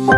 Hi,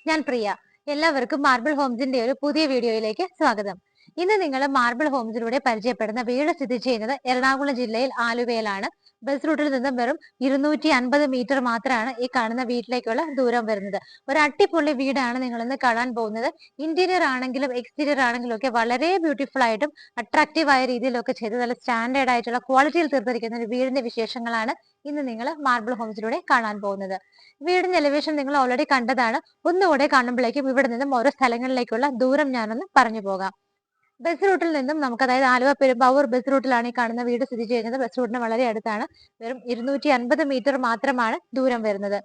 ഞാൻ പ്രിയ. എല്ലാവർക്കും marble ഹോംസിന്റെ ഒരു പുതിയ വീഡിയോയിലേക്ക് സ്വാഗതം. ഇന്ന് നിങ്ങൾ മാർബിൾ ഹോംസിലൂടെ പരിചയപ്പെടുന്ന വീട് സ്ഥിതി ചെയ്യുന്നത് എറണാകുളം ജില്ലയിൽ ആലുവയിലാണ്. ബസ് റൂട്ടിൽ നിന്നും വെറും 250 മീറ്റർ മാത്രമാണ് ഈ കാണുന്ന വീട്ടിലേക്കുള്ള ദൂരം വരുന്നത്. ഒരു അടിപൊളി വീടാണ് നിങ്ങൾ ഇന്ന് കാണാൻ പോകുന്നത്. ഇന്റീരിയർ ആണെങ്കിലും എക്സ്റ്റീരിയർ ആണെങ്കിലും ഒക്കെ വളരെ ബ്യൂട്ടിഫുൾ ആയിട്ടും അട്രാക്റ്റീവ് ആയ രീതിയിലൊക്കെ ചെയ്ത് നല്ല സ്റ്റാൻഡേർഡ് ആയിട്ടുള്ള ക്വാളിറ്റിയിൽ തീർത്തിരിക്കുന്ന ഒരു വീടിന്റെ വിശേഷങ്ങളാണ് ഇന്ന് നിങ്ങൾ മാർബിൾ ഹോംസിലൂടെ കാണാൻ പോകുന്നത്. വീടിന്റെ എലിവേഷൻ നിങ്ങൾ ഓൾറെഡി കണ്ടതാണ്. ഒന്നുകൂടെ കാണുമ്പോഴേക്കും ഇവിടെ നിന്നും ഓരോ സ്ഥലങ്ങളിലേക്കുള്ള ദൂരം ഞാനൊന്ന് പറഞ്ഞു പോകാം. ബസ് റൂട്ടിൽ നിന്നും നമുക്ക്, അതായത് ആലുവ പെരുമ്പാവൂർ ബസ് റൂട്ടിലാണ് ഈ കാണുന്ന വീട് സ്ഥിതി ചെയ്യുന്നത്. ബസ് റൂട്ടിന് വളരെ അടുത്താണ്. വെറും 250 മീറ്റർ മാത്രമാണ് ദൂരം വരുന്നത്.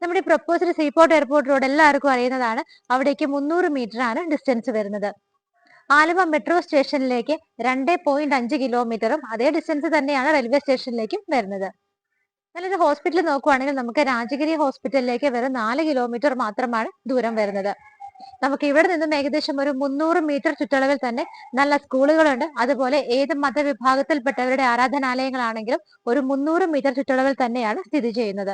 നമ്മുടെ പ്രൊപ്പോസ്ഡ് സീപോർട്ട് എയർപോർട്ട് റോഡ് എല്ലാവർക്കും അറിയുന്നതാണ്. അവിടേക്ക് 300 മീറ്റർ ആണ് ഡിസ്റ്റൻസ് വരുന്നത്. ആലുവ മെട്രോ സ്റ്റേഷനിലേക്ക് 2.5 കിലോമീറ്ററും അതേ ഡിസ്റ്റൻസ് തന്നെയാണ് റെയിൽവേ സ്റ്റേഷനിലേക്കും വരുന്നത്. നല്ലൊരു ഹോസ്പിറ്റൽ നോക്കുവാണെങ്കിൽ നമുക്ക് രാജഗിരി ഹോസ്പിറ്റലിലേക്ക് വെറും 4 കിലോമീറ്റർ മാത്രമാണ് ദൂരം വരുന്നത്. നമുക്ക് ഇവിടെ നിന്നും ഏകദേശം ഒരു 300 മീറ്റർ ചുറ്റളവിൽ തന്നെ നല്ല സ്കൂളുകളുണ്ട്. അതുപോലെ ഏത് മതവിഭാഗത്തിൽപ്പെട്ടവരുടെ ആരാധനാലയങ്ങളാണെങ്കിലും ഒരു 300 മീറ്റർ ചുറ്റളവിൽ തന്നെയാണ് സ്ഥിതി ചെയ്യുന്നത്.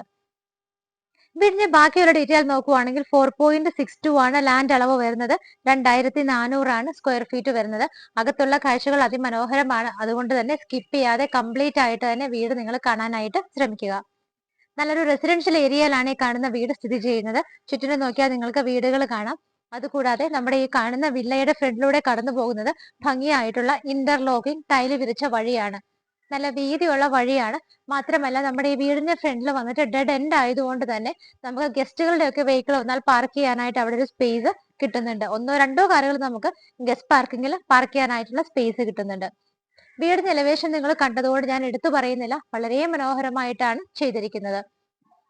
വീടിന്റെ ബാക്കിയുള്ള ഡീറ്റെയിൽ നോക്കുവാണെങ്കിൽ 4.62 ആണ് ലാൻഡ് അളവ് വരുന്നത്. 2400 ആണ് സ്ക്വയർ ഫീറ്റ് വരുന്നത്. അകത്തുള്ള കാഴ്ചകൾ അതിമനോഹരമാണ്. അതുകൊണ്ട് തന്നെ സ്കിപ്പ് ചെയ്യാതെ കംപ്ലീറ്റ് ആയിട്ട് തന്നെ വീട് നിങ്ങൾ കാണാനായിട്ട് ശ്രമിക്കുക. നല്ലൊരു റെസിഡൻഷ്യൽ ഏരിയയിലാണ് ഈ കാണുന്ന വീട് സ്ഥിതി ചെയ്യുന്നത്. ചുറ്റിനും നോക്കിയാൽ നിങ്ങൾക്ക് വീടുകൾ കാണാം. അതുകൂടാതെ നമ്മുടെ ഈ കാണുന്ന വില്ലയുടെ ഫ്രണ്ടിലൂടെ കടന്നു പോകുന്നത് ഭംഗിയായിട്ടുള്ള ഇന്റർലോക്കിംഗ് ടൈല് വിരിച്ച വഴിയാണ്. നല്ല വീതിയുള്ള വഴിയാണ്. മാത്രമല്ല നമ്മുടെ ഈ വീടിന്റെ ഫ്രണ്ടിൽ വന്നിട്ട് ഡെഡ് എൻഡ് ആയതുകൊണ്ട് തന്നെ നമുക്ക് ഗസ്റ്റുകളുടെ ഒക്കെ വെഹിക്കിൾ വന്നാൽ പാർക്ക് ചെയ്യാനായിട്ട് അവിടെ ഒരു സ്പേസ് കിട്ടുന്നുണ്ട്. 1-2 കാറുകൾ നമുക്ക് ഗസ്റ്റ് പാർക്കിങ്ങിൽ പാർക്ക് ചെയ്യാനായിട്ടുള്ള സ്പേസ് കിട്ടുന്നുണ്ട്. വീടിന്റെ എലിവേഷൻ നിങ്ങൾ കണ്ടതുകൊണ്ട് ഞാൻ എടുത്തു പറയുന്നില്ല. വളരെ മനോഹരമായിട്ടാണ് ചെയ്തിരിക്കുന്നത്.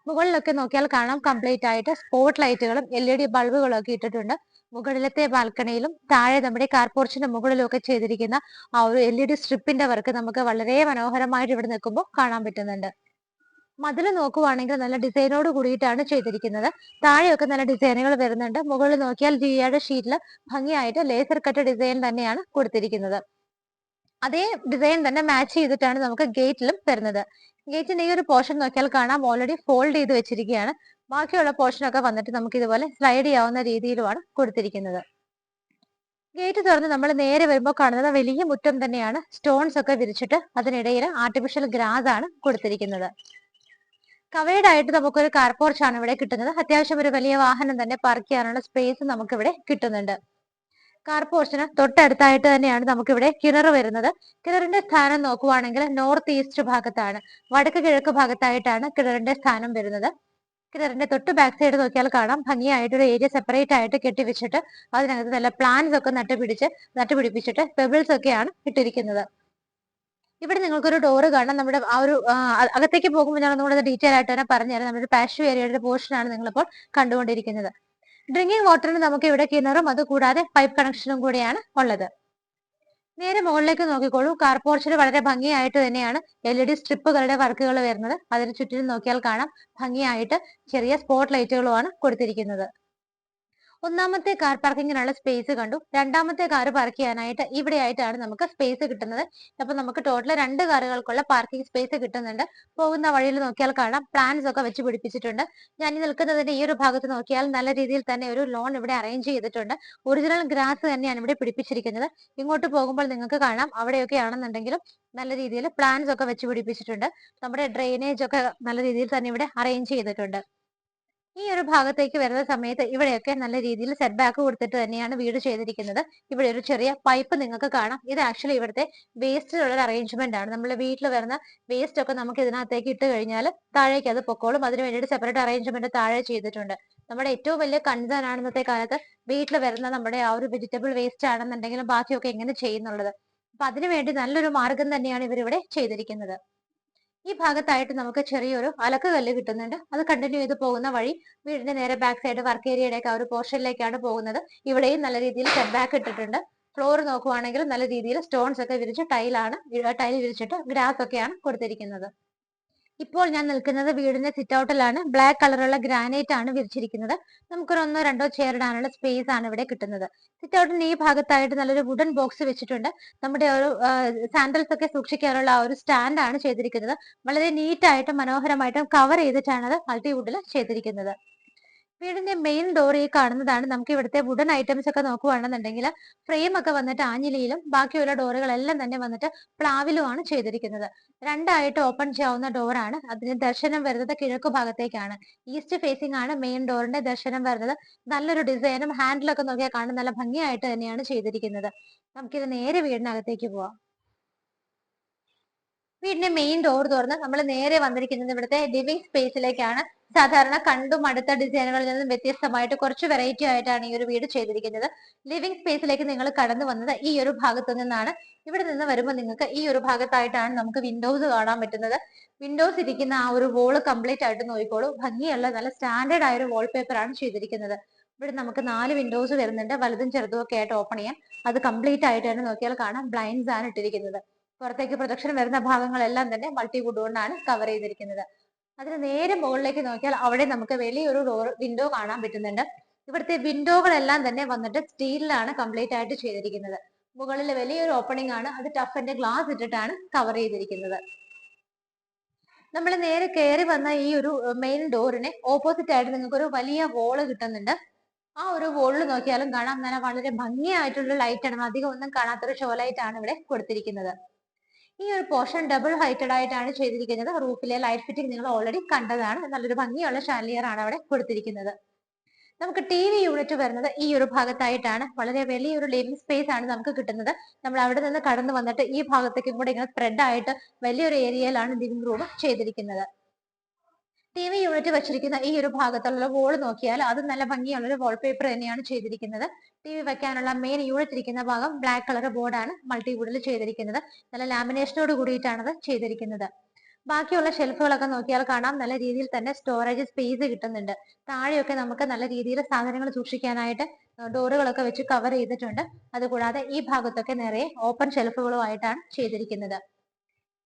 മുകളിലൊക്കെ നോക്കിയാൽ കാണാം കംപ്ലീറ്റ് ആയിട്ട് സ്പോട്ട് ലൈറ്റുകളും LED ബൾബുകളും ഒക്കെ ഇട്ടിട്ടുണ്ട്. മുകളിലത്തെ ബാൽക്കണിയിലും താഴെ നമ്മുടെ കാർ പോർച്ചിന്റെ മുകളിലും ഒക്കെ ചെയ്തിരിക്കുന്ന ആ ഒരു LED സ്ട്രിപ്പിന്റെ വർക്ക് നമുക്ക് വളരെ മനോഹരമായിട്ട് ഇവിടെ നിൽക്കുമ്പോൾ കാണാൻ പറ്റുന്നുണ്ട്. മതിൽ നോക്കുവാണെങ്കിൽ നല്ല ഡിസൈനോട് കൂടിയിട്ടാണ് ചെയ്തിരിക്കുന്നത്. താഴെയൊക്കെ നല്ല ഡിസൈനുകൾ വരുന്നുണ്ട്. മുകളിൽ നോക്കിയാൽ ജിയുടെ ഷീറ്റിൽ ഭംഗിയായിട്ട് ലേസർ കട്ട് ഡിസൈൻ തന്നെയാണ് കൊടുത്തിരിക്കുന്നത്. അതേ ഡിസൈൻ തന്നെ മാച്ച് ചെയ്തിട്ടാണ് നമുക്ക് ഗേറ്റിലും വരുന്നത്. ഗേറ്റിന്റെ ഈ ഒരു പോർഷൻ നോക്കിയാൽ കാണാം ഓൾറെഡി ഫോൾഡ് ചെയ്ത് വെച്ചിരിക്കുകയാണ്. ബാക്കിയുള്ള പോർഷൻ ഒക്കെ വന്നിട്ട് നമുക്ക് ഇതുപോലെ സ്ലൈഡ് ചെയ്യാവുന്ന രീതിയിലുമാണ് കൊടുത്തിരിക്കുന്നത്. ഗേറ്റ് തുറന്ന് നമ്മൾ നേരെ വരുമ്പോൾ കാണുന്നത് വലിയ മുറ്റം തന്നെയാണ്. സ്റ്റോൺസ് ഒക്കെ വിരിച്ചിട്ട് അതിനിടയിൽ ആർട്ടിഫിഷ്യൽ ഗ്രാസ് ആണ് കൊടുത്തിരിക്കുന്നത്. കവേർഡ് ആയിട്ട് നമുക്കൊരു കാർ പോർച്ചാണ് ഇവിടെ കിട്ടുന്നത്. അത്യാവശ്യം ഒരു വലിയ വാഹനം തന്നെ പാർക്ക് ചെയ്യാനുള്ള സ്പേസ് നമുക്ക് ഇവിടെ കിട്ടുന്നുണ്ട്. കാർ പോർച്ചിന് തൊട്ടടുത്തായിട്ട് തന്നെയാണ് നമുക്കിവിടെ കിണർ വരുന്നത്. കിണറിന്റെ സ്ഥാനം നോക്കുവാണെങ്കിൽ നോർത്ത് ഈസ്റ്റ് ഭാഗത്താണ്, വടക്ക് കിഴക്ക് ഭാഗത്തായിട്ടാണ് കിണറിന്റെ സ്ഥാനം വരുന്നത്. കിണറിന്റെ തൊട്ട് ബാക്ക് സൈഡ് നോക്കിയാൽ കാണാം ഭംഗിയായിട്ട് ഒരു ഏരിയ സെപ്പറേറ്റ് ആയിട്ട് കെട്ടിവെച്ചിട്ട് അതിനകത്ത് നല്ല പ്ലാന്റ്സ് ഒക്കെ നട്ടുപിടിപ്പിച്ചിട്ട് പെബിൾസ് ഒക്കെയാണ് ഇട്ടിരിക്കുന്നത്. ഇവിടെ നിങ്ങൾക്കൊരു ഡോറ് കാണാം. നമ്മുടെ ആ ഒരു അകത്തേക്ക് പോകുമ്പോൾ ഞാൻ ഒന്നുകൂടെ ഡീറ്റെയിൽ ആയിട്ട് തന്നെ പറഞ്ഞുതരാം. നമ്മുടെ പാഷ്യൂ ഏരിയയുടെ പോർഷൻ ആണ് നിങ്ങളിപ്പോൾ കണ്ടുകൊണ്ടിരിക്കുന്നത്. ഡ്രിങ്കിങ് വാട്ടറിന് നമുക്ക് ഇവിടെ കിണറും അതുകൂടാതെ പൈപ്പ് കണക്ഷനും കൂടിയാണ് ഉള്ളത്. നേരെ മുകളിലേക്ക് നോക്കിക്കോളൂ. കാർ പോർച്ചിൽ വളരെ ഭംഗിയായിട്ട് തന്നെയാണ് LED സ്ട്രിപ്പുകളുടെ വർക്കുകൾ വരുന്നത്. അതിന് ചുറ്റിനും നോക്കിയാൽ കാണാം ഭംഗിയായിട്ട് ചെറിയ സ്പോട്ട് ലൈറ്റുകളുമാണ് കൊടുത്തിരിക്കുന്നത്. ഒന്നാമത്തെ കാർ പാർക്കിങ്ങിനുള്ള സ്പേസ് കണ്ടു. രണ്ടാമത്തെ കാർ പാർക്ക് ചെയ്യാനായിട്ട് ഇവിടെ ആയിട്ടാണ് നമുക്ക് സ്പേസ് കിട്ടുന്നത്. അപ്പൊ നമുക്ക് ടോട്ടൽ 2 കാറുകൾക്കുള്ള പാർക്കിംഗ് സ്പേസ് കിട്ടുന്നുണ്ട്. പോകുന്ന വഴിയിൽ നോക്കിയാൽ കാണാം പ്ലാന്റ്സ് ഒക്കെ വെച്ച് പിടിപ്പിച്ചിട്ടുണ്ട്. ഞാൻ നിൽക്കുന്നതിന്റെ ഈ ഒരു ഭാഗത്ത് നോക്കിയാൽ നല്ല രീതിയിൽ തന്നെ ഒരു ലോൺ ഇവിടെ അറേഞ്ച് ചെയ്തിട്ടുണ്ട്. ഒറിജിനൽ ഗ്രാസ് തന്നെയാണ് ഇവിടെ പിടിപ്പിച്ചിരിക്കുന്നത്. ഇങ്ങോട്ട് പോകുമ്പോൾ നിങ്ങൾക്ക് കാണാം അവിടെയൊക്കെ ആണെന്നുണ്ടെങ്കിലും നല്ല രീതിയിൽ പ്ലാന്റ്സ് ഒക്കെ വെച്ച് പിടിപ്പിച്ചിട്ടുണ്ട്. നമ്മുടെ ഡ്രെയിനേജ് ഒക്കെ നല്ല രീതിയിൽ തന്നെ ഇവിടെ അറേഞ്ച് ചെയ്തിട്ടുണ്ട്. ഈ ഒരു ഭാഗത്തേക്ക് വരുന്ന സമയത്ത് ഇവിടെയൊക്കെ നല്ല രീതിയിൽ സെറ്റ് ബാക്ക് കൊടുത്തിട്ട് തന്നെയാണ് വീട് ചെയ്തിരിക്കുന്നത്. ഇവിടെ ഒരു ചെറിയ പൈപ്പ് നിങ്ങൾക്ക് കാണാം. ഇത് ആക്ച്വലി ഇവിടുത്തെ വേസ്റ്റിനുള്ള ഒരു അറേഞ്ച്മെന്റ് ആണ്. നമ്മൾ വീട്ടിൽ വരുന്ന വേസ്റ്റ് ഒക്കെ നമുക്ക് ഇതിനകത്തേക്ക് ഇട്ട് കഴിഞ്ഞാൽ താഴേക്ക് അത് പൊക്കോളും. അതിന് വേണ്ടിയിട്ട് സെപ്പറേറ്റ് അറേഞ്ച്മെന്റ് താഴെ ചെയ്തിട്ടുണ്ട്. നമ്മുടെ ഏറ്റവും വലിയ കൺസേൺ ആണ് ഇന്നത്തെ കാലത്ത് വീട്ടിൽ വരുന്ന നമ്മുടെ ആ ഒരു വെജിറ്റബിൾ വേസ്റ്റ് ആണെന്നുണ്ടെങ്കിലും ബാക്കിയൊക്കെ എങ്ങനെ ചെയ്യുന്നുള്ളത്. അപ്പൊ അതിനുവേണ്ടി നല്ലൊരു മാർഗം തന്നെയാണ് ഇവരിവിടെ ചെയ്തിരിക്കുന്നത്. ഈ ഭാഗത്തായിട്ട് നമുക്ക് ചെറിയൊരു അലക്ക് കല്ല് കിട്ടുന്നുണ്ട്. അത് കണ്ടിന്യൂ ചെയ്ത് പോകുന്ന വഴി വീടിന്റെ നേരെ ബാക്ക് സൈഡ് വർക്ക് ഏരിയയുടെ ഒക്കെ ആ ഒരു പോർഷനിലേക്കാണ് പോകുന്നത്. ഇവിടെയും നല്ല രീതിയിൽ സെറ്റ് ബാക്ക് ഇട്ടിട്ടുണ്ട്. ഫ്ലോർ നോക്കുവാണെങ്കിൽ നല്ല രീതിയിൽ സ്റ്റോൺസ് ഒക്കെ വിരിച്ച് ടൈൽ വിരിച്ചിട്ട് ഗ്രാസ് ഒക്കെയാണ് കൊടുത്തിരിക്കുന്നത്. ഇപ്പോൾ ഞാൻ നിൽക്കുന്നത് വീടിന്റെ സിറ്റ് ഔട്ടിലാണ്. ബ്ലാക്ക് കളറുള്ള ഗ്രാനൈറ്റ് ആണ് വിരിച്ചിരിക്കുന്നത്. നമുക്കൊരു 1-2 ചെയർ ഇടാനുള്ള സ്പേസ് ആണ് ഇവിടെ കിട്ടുന്നത്. സിറ്റ് ഔട്ടിന്റെ ഈ ഭാഗത്തായിട്ട് നല്ലൊരു വുഡൻ ബോക്സ് വെച്ചിട്ടുണ്ട്. നമ്മുടെ ഒരു സാൻഡൽസ് ഒക്കെ സൂക്ഷിക്കാനുള്ള ആ ഒരു സ്റ്റാൻഡ് ആണ് ചെയ്തിരിക്കുന്നത്. വളരെ നീറ്റ് ആയിട്ടും മനോഹരമായിട്ടും കവർ ചെയ്തിട്ടാണ് അത് മൾട്ടിവുഡിൽ ചെയ്തിരിക്കുന്നത്. വീടിന്റെ മെയിൻ ഡോർ ഈ കാണുന്നതാണ്. നമുക്ക് ഇവിടുത്തെ വുഡൻ ഐറ്റംസ് ഒക്കെ നോക്കുകയാണെന്നുണ്ടെങ്കിൽ ഫ്രെയിം ഒക്കെ വന്നിട്ട് ആഞ്ഞിലിയിലും ബാക്കിയുള്ള ഡോറുകളെല്ലാം തന്നെ വന്നിട്ട് പ്ലാവിലുമാണ് ചെയ്തിരിക്കുന്നത്. രണ്ടായിട്ട് ഓപ്പൺ ചെയ്യാവുന്ന ഡോറാണ്. അതിന് ദർശനം വരുന്നത് കിഴക്കു ഭാഗത്തേക്കാണ്. ഈസ്റ്റ് ഫേസിംഗ് ആണ് മെയിൻ ഡോറിന്റെ ദർശനം വരുന്നത്. നല്ലൊരു ഡിസൈനും ഹാൻഡിലൊക്കെ നോക്കിയാൽ കാണാൻ നല്ല ഭംഗിയായിട്ട് തന്നെയാണ് ചെയ്തിരിക്കുന്നത്. നമുക്കിത് നേരെ വീടിനകത്തേക്ക് പോവാം. വീടിന്റെ മെയിൻ ഡോർ തുറന്ന് നമ്മൾ നേരെ വന്നിരിക്കുന്നത് ഇവിടുത്തെ ലിവിംഗ് സ്പേസിലേക്കാണ്. സാധാരണ കണ്ടും അടുത്ത ഡിസൈനുകളിൽ നിന്നും വ്യത്യസ്തമായിട്ട് കുറച്ച് വെറൈറ്റി ആയിട്ടാണ് ഈ ഒരു വീട് ചെയ്തിരിക്കുന്നത്. ലിവിംഗ് സ്പേസിലേക്ക് നിങ്ങൾ കടന്നു വന്നത് ഈ ഒരു ഭാഗത്തു നിന്നാണ്. ഇവിടെ നിന്ന് വരുമ്പോൾ നിങ്ങൾക്ക് ഈ ഒരു ഭാഗത്തായിട്ടാണ് നമുക്ക് വിൻഡോസ് കാണാൻ പറ്റുന്നത്. വിൻഡോസ് ഇരിക്കുന്ന ആ ഒരു വോള് കംപ്ലീറ്റ് ആയിട്ട് നോക്കിക്കോളൂ. ഭംഗിയുള്ള നല്ല സ്റ്റാൻഡേർഡ് ആയ ഒരു വാൾപേപ്പർ ആണ് ചെയ്തിരിക്കുന്നത്. ഇവിടെ നമുക്ക് 4 വിൻഡോസ് വരുന്നുണ്ട്. വലുതും ചെറുതും ഒക്കെ ആയിട്ട് ഓപ്പൺ ചെയ്യാം. അത് കംപ്ലീറ്റ് ആയിട്ട് തന്നെ നോക്കിയാൽ കാണാം ബ്ലൈൻഡ്സ് ആണ് ഇട്ടിരിക്കുന്നത്. പുറത്തേക്ക് പ്രൊജക്ഷൻ വരുന്ന ഭാഗങ്ങളെല്ലാം തന്നെ മൾട്ടിവുഡ് കൊണ്ടാണ് കവർ ചെയ്തിരിക്കുന്നത്. അതിന് നേരെ മുകളിലേക്ക് നോക്കിയാൽ അവിടെ നമുക്ക് വലിയൊരു വിൻഡോ കാണാൻ പറ്റുന്നുണ്ട്. ഇവിടുത്തെ വിൻഡോകളെല്ലാം തന്നെ വന്നിട്ട് സ്റ്റീലിലാണ് കംപ്ലീറ്റ് ആയിട്ട് ചെയ്തിരിക്കുന്നത്. മുകളിൽ വലിയൊരു ഓപ്പണിംഗ് ആണ്. അത് ടഫിന്റെ ഗ്ലാസ് ഇട്ടിട്ടാണ് കവർ ചെയ്തിരിക്കുന്നത്. നമ്മൾ നേരെ കയറി വന്ന ഈ ഒരു മെയിൻ ഡോറിന് ഓപ്പോസിറ്റ് ആയിട്ട് നിങ്ങൾക്ക് ഒരു വലിയ വോള് കിട്ടുന്നുണ്ട്. ആ ഒരു വോളിൽ നോക്കിയാലും കാണാം നല്ല വളരെ ഭംഗിയായിട്ടുള്ള ലൈറ്റ് ആണ്. അധികം ഒന്നും കാണാത്തൊരു ഷോ ലൈറ്റ് ആണ് ഇവിടെ കൊടുത്തിരിക്കുന്നത്. ഈ ഒരു പോർഷൻ ഡബിൾ ഹൈറ്റഡ് ആയിട്ടാണ് ചെയ്തിരിക്കുന്നത്. റൂഫിലെ ലൈറ്റ് ഫിറ്റിംഗ് നിങ്ങൾ ഓൾറെഡി കണ്ടതാണ്. നല്ലൊരു ഭംഗിയുള്ള ഷാൻലിയർ ആണ് അവിടെ കൊടുത്തിരിക്കുന്നത്. നമുക്ക് TV യൂണിറ്റ് വരുന്നത് ഈ ഒരു ഭാഗത്തായിട്ടാണ്. വളരെ വലിയൊരു ലിവിംഗ് സ്പേസ് ആണ് നമുക്ക് കിട്ടുന്നത്. നമ്മൾ അവിടെ നിന്ന് കടന്നു വന്നിട്ട് ഈ ഭാഗത്തേക്കും കൂടെ ഇങ്ങനെ സ്പ്രെഡ് ആയിട്ട് വലിയൊരു ഏരിയയിലാണ് ലിവിംഗ് റൂം ചെയ്തിരിക്കുന്നത്. TV യൂണിറ്റ് വെച്ചിരിക്കുന്ന ഈ ഒരു ഭാഗത്തുള്ള വോൾ നോക്കിയാൽ അത് നല്ല ഭംഗിയുള്ള ഒരു വാൾപേപ്പർ തന്നെയാണ് ചെയ്തിരിക്കുന്നത്. TV വെക്കാനുള്ള മെയിൻ യൂണിറ്റ് ഇരിക്കുന്ന ഭാഗം ബ്ലാക്ക് കളർ ബോർഡാണ് മൾട്ടിവുഡിൽ ചെയ്തിരിക്കുന്നത്. നല്ല ലാമിനേഷനോട് കൂടിയിട്ടാണ് അത് ചെയ്തിരിക്കുന്നത്. ബാക്കിയുള്ള ഷെൽഫുകളൊക്കെ നോക്കിയാൽ കാണാം നല്ല രീതിയിൽ തന്നെ സ്റ്റോറേജ് സ്പേസ് കിട്ടുന്നുണ്ട്. താഴെയൊക്കെ നമുക്ക് നല്ല രീതിയിൽ സാധനങ്ങൾ സൂക്ഷിക്കാനായിട്ട് ഡോറുകളൊക്കെ വെച്ച് കവർ ചെയ്തിട്ടുണ്ട്. അതുകൂടാതെ ഈ ഭാഗത്തൊക്കെ നിറയെ ഓപ്പൺ ഷെൽഫുകളുമായിട്ടാണ് ചെയ്തിരിക്കുന്നത്.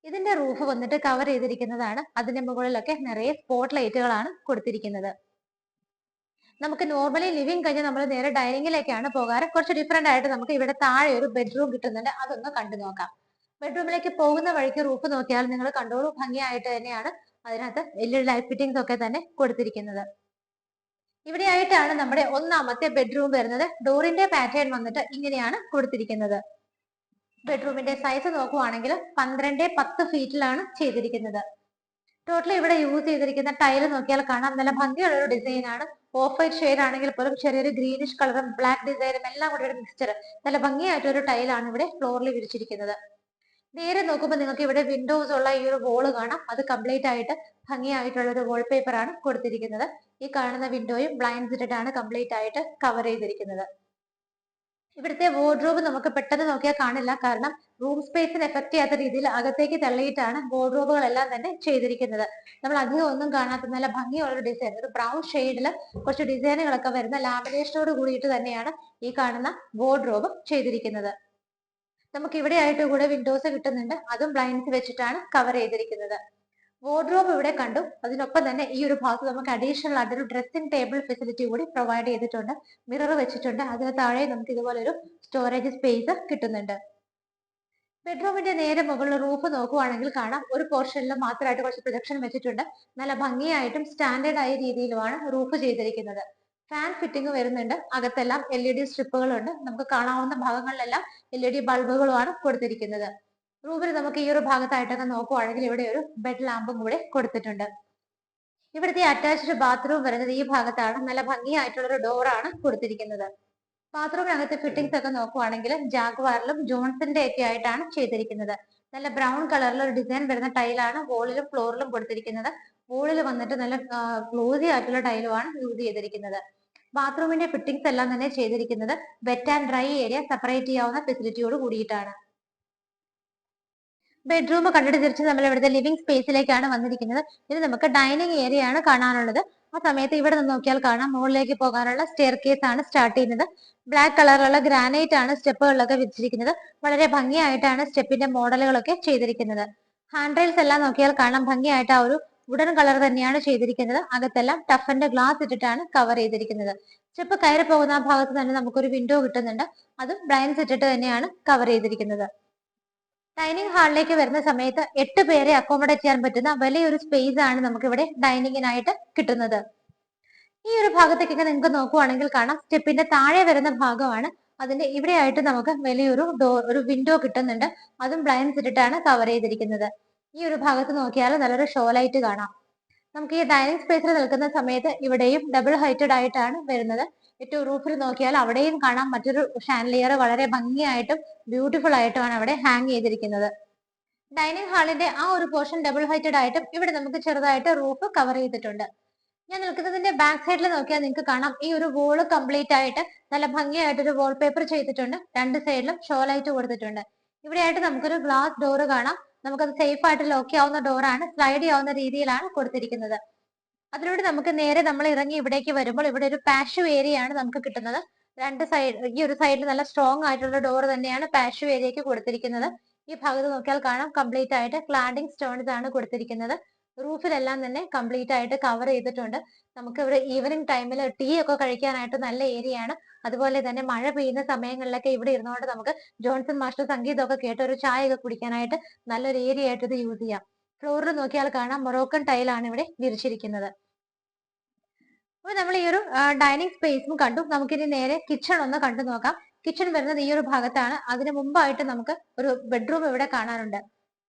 ഇതിന്റെ റൂഫ് വന്നിട്ട് കവർ ചെയ്തിരിക്കുന്നതാണ്. അതിന്റെ മുകളിലൊക്കെ നിറയെ സ്പോട്ട് ലൈറ്റുകളാണ് കൊടുത്തിരിക്കുന്നത്. നമുക്ക് നോർമലി ലിവിംഗ് കഴിഞ്ഞ് നമ്മൾ നേരെ ഡൈനിങ്ങിലേക്കാണ് പോകാറ്. കുറച്ച് ഡിഫറെന്റ് ആയിട്ട് നമുക്ക് ഇവിടെ താഴെ ഒരു ബെഡ്റൂം കിട്ടുന്നുണ്ട്. അതൊന്ന് കണ്ടു നോക്കാം. ബെഡ്റൂമിലേക്ക് പോകുന്ന വഴിക്ക് റൂഫ് നോക്കിയാൽ നിങ്ങൾ കണ്ടോളൂ, ഭംഗിയായിട്ട് തന്നെയാണ് അതിനകത്ത് LED ലൈറ്റ് ഫിറ്റിംഗ്സ് ഒക്കെ തന്നെ കൊടുത്തിരിക്കുന്നത്. ഇവിടെയായിട്ടാണ് നമ്മുടെ ഒന്നാമത്തെ ബെഡ്റൂം വരുന്നത്. ഡോറിന്റെ പാറ്റേൺ വന്നിട്ട് ഇങ്ങനെയാണ് കൊടുത്തിരിക്കുന്നത്. ബെഡ്റൂമിന്റെ സൈസ് നോക്കുവാണെങ്കിൽ 12-10 ഫീറ്റിലാണ് ചെയ്തിരിക്കുന്നത്. ടോട്ടൽ ഇവിടെ യൂസ് ചെയ്തിരിക്കുന്ന ടൈല് നോക്കിയാൽ കാണാം നല്ല ഭംഗിയുള്ള ഒരു ഡിസൈൻ ആണ്. ഓഫ് വൈറ്റ് ഷെയ്ഡ് ആണെങ്കിൽ പോലും ചെറിയൊരു ഗ്രീനിഷ് കളറും ബ്ലാക്ക് ഡിസൈനും എല്ലാം കൂടി ഒരു മിക്സ്ചർ, നല്ല ഭംഗിയായിട്ടൊരു ടൈലാണ് ഇവിടെ ഫ്ലോറിൽ വിരിച്ചിരിക്കുന്നത്. നേരെ നോക്കുമ്പോൾ നിങ്ങൾക്ക് ഇവിടെ വിൻഡോസ് ഉള്ള ഈ ഒരു വോള് കാണാം. അത് കംപ്ലീറ്റ് ആയിട്ട് ഭംഗിയായിട്ടുള്ള ഒരു വാൾപേപ്പർ ആണ് കൊടുത്തിരിക്കുന്നത്. ഈ കാണുന്ന വിൻഡോയും ബ്ലൈൻഡ്സ് ഇട്ടിട്ടാണ് കംപ്ലീറ്റ് ആയിട്ട് കവർ ചെയ്തിരിക്കുന്നത്. ഇവിടുത്തെ വാർഡ്രോബ് നമുക്ക് പെട്ടെന്ന് നോക്കിയാൽ കാണില്ല. കാരണം റൂം സ്പേസിന് എഫക്ട് ചെയ്യാത്ത രീതിയിൽ അകത്തേക്ക് തള്ളിയിട്ടാണ് വാർഡ്രോബുകളെല്ലാം തന്നെ ചെയ്തിരിക്കുന്നത്. നമ്മൾ അധികം ഒന്നും കാണാത്ത നല്ല ഭംഗിയുള്ള ഒരു ഡിസൈൻ, ഒരു ബ്രൗൺ ഷെയ്ഡിൽ കുറച്ച് ഡിസൈനുകളൊക്കെ വരുന്ന ലാമിനേഷനോട് കൂടിയിട്ട് തന്നെയാണ് ഈ കാണുന്ന വാർഡ്രോബ് ചെയ്തിരിക്കുന്നത്. നമുക്ക് ഇവിടെ ആയിട്ട് കൂടെ വിൻഡോസ് കിട്ടുന്നുണ്ട്. അതും ബ്ലൈൻഡ്സ് വെച്ചിട്ടാണ് കവർ ചെയ്തിരിക്കുന്നത്. വാർഡ്രോബ് ഇവിടെ കണ്ടു. അതിനൊപ്പം തന്നെ ഈ ഒരു ഭാഗത്ത് നമുക്ക് അഡീഷണൽ ആയിട്ട് ഒരു ഡ്രസ്സിംഗ് ടേബിൾ ഫെസിലിറ്റി കൂടി പ്രൊവൈഡ് ചെയ്തിട്ടുണ്ട്. മിറർ വെച്ചിട്ടുണ്ട്. അതിന് താഴെ നമുക്ക് ഇതുപോലെ ഒരു സ്റ്റോറേജ് സ്പേസ് കിട്ടുന്നുണ്ട്. ബെഡ്റൂമിന്റെ നേരെ മുകളിൽ റൂഫ് നോക്കുവാണെങ്കിൽ കാണാം ഒരു പോർഷനിൽ മാത്രമായിട്ട് കുറച്ച് പ്രൊജക്ഷൻ വെച്ചിട്ടുണ്ട്. നല്ല ഭംഗിയായിട്ടും സ്റ്റാൻഡേർഡ് ആയ രീതിയിലുമാണ് റൂഫ് ചെയ്തിരിക്കുന്നത്. ഫാൻ ഫിറ്റിംഗ് വരുന്നുണ്ട്. അകത്തെല്ലാം LED സ്ട്രിപ്പുകളുണ്ട്. നമുക്ക് കാണാവുന്ന ഭാഗങ്ങളിലെല്ലാം LED ബൾബുകളുമാണ് കൊടുത്തിരിക്കുന്നത്. റൂമിൽ നമുക്ക് ഈ ഒരു ഭാഗത്തായിട്ടൊക്കെ നോക്കുവാണെങ്കിൽ ഇവിടെ ഒരു ബെഡ് ലാമ്പും കൂടെ കൊടുത്തിട്ടുണ്ട്. ഇവിടുത്തെ അറ്റാച്ച്ഡ് ബാത്റൂം വരുന്നത് ഈ ഭാഗത്താണ്. നല്ല ഭംഗിയായിട്ടുള്ള ഒരു ഡോറാണ് കൊടുത്തിരിക്കുന്നത്. ബാത്റൂമിനകത്ത് ഫിറ്റിംഗ്സ് ഒക്കെ നോക്കുവാണെങ്കിൽ ജാഗ്വാറിലും ജോൺസന്റെ ഒക്കെ ആയിട്ടാണ് ചെയ്തിരിക്കുന്നത്. നല്ല ബ്രൗൺ കളറിൽ ഒരു ഡിസൈൻ വരുന്ന ടൈലാണ് വോളിലും ഫ്ലോറിലും കൊടുത്തിരിക്കുന്നത്. വോളിൽ വന്നിട്ട് നല്ല ഗ്ലോസി ആയിട്ടുള്ള ടൈലുമാണ് യൂസ് ചെയ്തിരിക്കുന്നത്. ബാത്റൂമിന്റെ ഫിറ്റിംഗ്സ് എല്ലാം തന്നെ ചെയ്തിരിക്കുന്നത് wet and dry area separate ചെയ്യാവുന്ന ഫെസിലിറ്റിയോട് കൂടിയിട്ടാണ്. ബെഡ്റൂം കണ്ടിട്ട് തിരിച്ച് നമ്മൾ ഇവിടുത്തെ ലിവിംഗ് സ്പേസിലേക്കാണ് വന്നിരിക്കുന്നത്. ഇത് നമുക്ക് ഡൈനിങ് ഏരിയ ആണ് കാണാനുള്ളത്. ആ സമയത്ത് ഇവിടെ നിന്ന് നോക്കിയാൽ കാണാം മുകളിലേക്ക് പോകാനുള്ള സ്റ്റെയർ കേസ് ആണ് സ്റ്റാർട്ട് ചെയ്യുന്നത്. ബ്ലാക്ക് കളറിലുള്ള ഗ്രാനൈറ്റ് ആണ് സ്റ്റെപ്പുകളിലൊക്കെ വിരിച്ചിരിക്കുന്നത്. വളരെ ഭംഗിയായിട്ടാണ് സ്റ്റെപ്പിന്റെ മോഡലുകളൊക്കെ ചെയ്തിരിക്കുന്നത്. ഹാൻഡ് റെയിൽസ് എല്ലാം നോക്കിയാൽ കാണാം ഭംഗിയായിട്ട് ആ ഒരു വുഡൻ കളർ തന്നെയാണ് ചെയ്തിരിക്കുന്നത്. അകത്തെല്ലാം ടഫന്റെ ഗ്ലാസ് ഇട്ടിട്ടാണ് കവർ ചെയ്തിരിക്കുന്നത്. സ്റ്റെപ്പ് കയറി പോകുന്ന ആ ഭാഗത്ത് തന്നെ നമുക്കൊരു വിൻഡോ കിട്ടുന്നുണ്ട്. അതും ബ്ലൈൻഡ്സ് ഇട്ടിട്ട് തന്നെയാണ് കവർ ചെയ്തിരിക്കുന്നത്. ഡൈനിങ് ഹാളിലേക്ക് വരുന്ന സമയത്ത് 8 പേരെ അക്കോമഡേറ്റ് ചെയ്യാൻ പറ്റുന്ന വലിയൊരു സ്പേസ് ആണ് നമുക്ക് ഇവിടെ ഡൈനിങ്ങിനായിട്ട് കിട്ടുന്നത്. ഈ ഒരു ഭാഗത്തേക്കൊക്കെ നിങ്ങൾക്ക് നോക്കുവാണെങ്കിൽ കാണാം സ്റ്റെപ്പിന്റെ താഴെ വരുന്ന ഭാഗമാണ്. അതിന്റെ ഇവിടെയായിട്ട് നമുക്ക് വലിയൊരു ഒരു വിൻഡോ കിട്ടുന്നുണ്ട്. അതും ബ്ലൈൻഡ്സ് ഇട്ടിട്ടാണ് കവർ ചെയ്തിരിക്കുന്നത്. ഈ ഒരു ഭാഗത്ത് നോക്കിയാൽ നല്ലൊരു ഷോ ലൈറ്റ് കാണാം. നമുക്ക് ഈ ഡൈനിങ് സ്പേസിൽ നിൽക്കുന്ന സമയത്ത് ഇവിടെയും ഡബിൾ ഹൈറ്റഡ് ആയിട്ടാണ് വരുന്നത്. ഏറ്റവും റൂഫിൽ നോക്കിയാൽ അവിടെയും കാണാം മറ്റൊരു ഷാൻലിയർ വളരെ ഭംഗിയായിട്ടും ബ്യൂട്ടിഫുൾ ആയിട്ടുമാണ് അവിടെ ഹാങ് ചെയ്തിരിക്കുന്നത്. ഡൈനിങ് ഹാളിന്റെ ആ ഒരു പോർഷൻ ഡബിൾ ഹൈറ്റഡ് ആയിട്ടും ഇവിടെ നമുക്ക് ചെറുതായിട്ട് റൂഫ് കവർ ചെയ്തിട്ടുണ്ട്. ഞാൻ നിൽക്കുന്നതിന്റെ ബാക്ക് സൈഡിൽ നോക്കിയാൽ നിങ്ങൾക്ക് കാണാം ഈ ഒരു വോള് കംപ്ലീറ്റ് ആയിട്ട് നല്ല ഭംഗിയായിട്ട് ഒരു വാൾ പേപ്പർ ചെയ്തിട്ടുണ്ട്. രണ്ട് സൈഡിലും ഷോ ലൈറ്റ് കൊടുത്തിട്ടുണ്ട്. ഇവിടെയായിട്ട് നമുക്കൊരു ഗ്ലാസ് ഡോറ് കാണാം. നമുക്കത് സേഫ് ആയിട്ട് ലോക്ക് ചെയ്യാവുന്ന ഡോറാണ്. സ്ലൈഡ് ചെയ്യാവുന്ന രീതിയിലാണ് കൊടുത്തിരിക്കുന്നത്. അതിലൂടെ നമുക്ക് നേരെ നമ്മൾ ഇറങ്ങി ഇവിടേക്ക് വരുമ്പോൾ ഇവിടെ ഒരു പാഷ്യൂ ഏരിയ ആണ് നമുക്ക് കിട്ടുന്നത്. രണ്ട് സൈഡ് ഈ ഒരു സൈഡിൽ നല്ല സ്ട്രോങ് ആയിട്ടുള്ള ഡോർ തന്നെയാണ് പാഷ്യൂ ഏരിയക്ക് കൊടുത്തിരിക്കുന്നത്. ഈ ഭാഗത്ത് നോക്കിയാൽ കാണാം കംപ്ലീറ്റ് ആയിട്ട് ക്ലാഡിംഗ് സ്റ്റോൺസ് ആണ് കൊടുത്തിരിക്കുന്നത്. റൂഫിലെല്ലാം തന്നെ കംപ്ലീറ്റ് ആയിട്ട് കവർ ചെയ്തിട്ടുണ്ട്. നമുക്ക് ഇവിടെ ഈവനിങ് ടൈമിൽ ടീ ഒക്കെ കഴിക്കാനായിട്ട് നല്ല ഏരിയ ആണ്. അതുപോലെ തന്നെ മഴ പെയ്യുന്ന സമയങ്ങളിലൊക്കെ ഇവിടെ ഇരുന്നുകൊണ്ട് നമുക്ക് ജോൺസൺ മാസ്റ്റർ സംഗീതമൊക്കെ കേട്ട് ഒരു ചായ ഒക്കെ കുടിക്കാനായിട്ട് നല്ലൊരു ഏരിയ ആയിട്ട് ഇത് യൂസ് ചെയ്യാം. ഫ്ലോറിൽ നോക്കിയാൽ കാണാം മൊറോക്കൻ ടൈലാണ് ഇവിടെ വിരിച്ചിരിക്കുന്നത്. അപ്പൊ നമ്മൾ ഈ ഒരു ഡൈനിങ് സ്പേസും കണ്ടു. നമുക്കിനി നേരെ കിച്ചൺ ഒന്ന് കണ്ടു നോക്കാം. കിച്ചൺ വരുന്നത് ഈ ഒരു ഭാഗത്താണ്. അതിന് മുമ്പായിട്ട് നമുക്ക് ഒരു ബെഡ്റൂം ഇവിടെ കാണാനുണ്ട്.